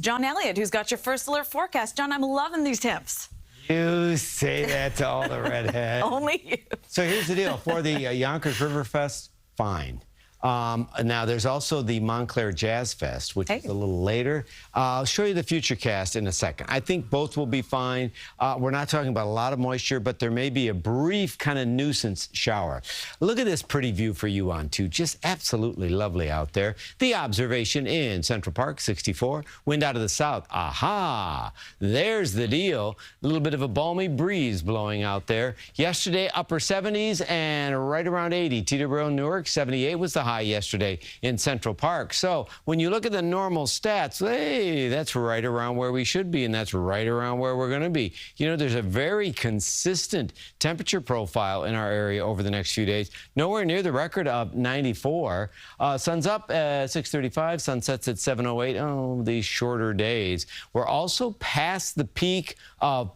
John Elliott, who's got your first alert forecast. John, I'm loving these tips. You say that to all the redheads. Only you. So here's the deal. For the Yonkers River Fest, fine. Now, there's also the Montclair Jazz Fest, which is a little later. I'll show you the futurecast in a second. I think both will be fine. We're not talking about a lot of moisture, but there may be a brief kind of nuisance shower. Look at this pretty view for you on 2. Just absolutely lovely out there. The observation in Central Park, 64. Wind out of the south. Aha! There's the deal. A little bit of a balmy breeze blowing out there. Yesterday, upper 70s and right around 80. Teterboro, Newark, 78 was the high yesterday in Central Park. So when you look at the normal stats, hey, that's right around where we should be, and that's right around where we're going to be. You know, there's a very consistent temperature profile in our area over the next few days. Nowhere near the record of 94. Sun's up at 6:35, sun sets at 7:08. Oh, these shorter days. We're also past the peak of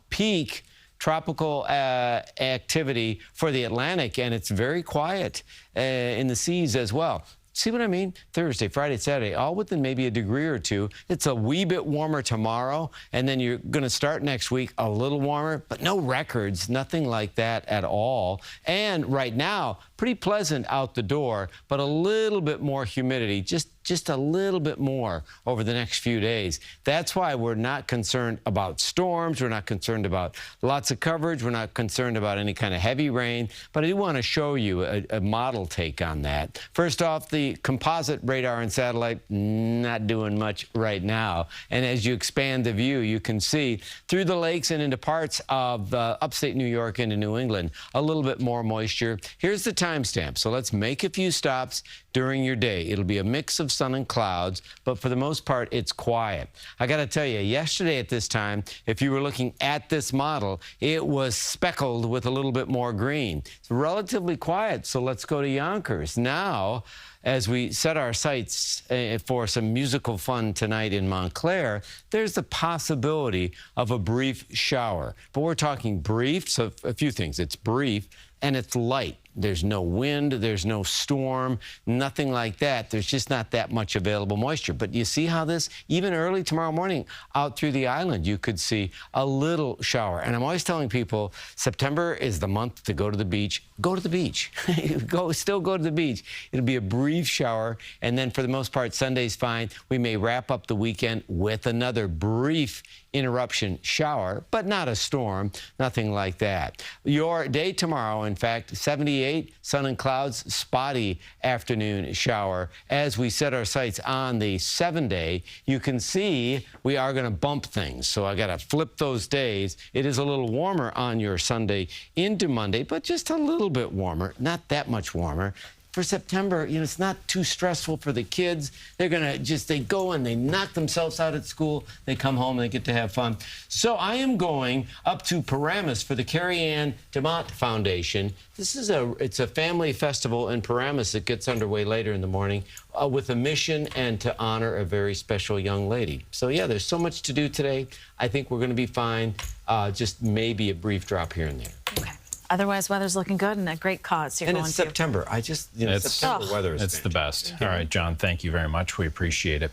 tropical activity for the Atlantic, and it's very quiet in the seas as well. See what I mean? Thursday, Friday, Saturday, all within maybe a degree or two. It's a wee bit warmer tomorrow, and then you're going to start next week a little warmer, but no records, nothing like that at all. And right now, pretty pleasant out the door, but a little bit more humidity, just a little bit more over the next few days. That's why we're not concerned about storms. We're not concerned about lots of coverage. We're not concerned about any kind of heavy rain. But I do want to show you a model take on that. First off, the composite radar and satellite, not doing much right now. And as you expand the view, you can see through the lakes and into parts of upstate New York into New England, a little bit more moisture. Here's the timestamp. So let's make a few stops during your day. It'll be a mix of sun and clouds, but for the most part, it's quiet. I got to tell you, yesterday at this time, if you were looking at this model, it was speckled with a little bit more green. It's relatively quiet, so let's go to Yonkers. Now, as we set our sights for some musical fun tonight in Montclair, there's the possibility of a brief shower. But we're talking brief, so a few things. It's brief and it's light. There's no wind, there's no storm, nothing like that. There's just not that much available moisture. But you see how this, even early tomorrow morning, out through the island, you could see a little shower. And I'm always telling people, September is the month to go to the beach. Go to the beach. Still go to the beach. It'll be a brief shower, and then for the most part, Sunday's fine. We may wrap up the weekend with another brief interruption shower, but not a storm, nothing like that. Your day tomorrow, in fact, 78, sun and clouds, spotty afternoon shower. As we set our sights on the 7-day, you can see we are going to bump things. So I got to flip those days. It is a little warmer on your Sunday into Monday, but just a little bit warmer, not that much warmer. For September, you know, it's not too stressful for the kids. They're going to they go and they knock themselves out at school. They come home and they get to have fun. So I am going up to Paramus for the Carrie Ann DeMott Foundation. This is it's a family festival in Paramus that gets underway later in the morning with a mission and to honor a very special young lady. So yeah, there's so much to do today. I think we're going to be fine. Just maybe a brief drop here and there. Okay. Otherwise, weather's looking good and a great cause you're going to. And it's September. September weather is It's the best. All right, John, thank you very much. We appreciate it.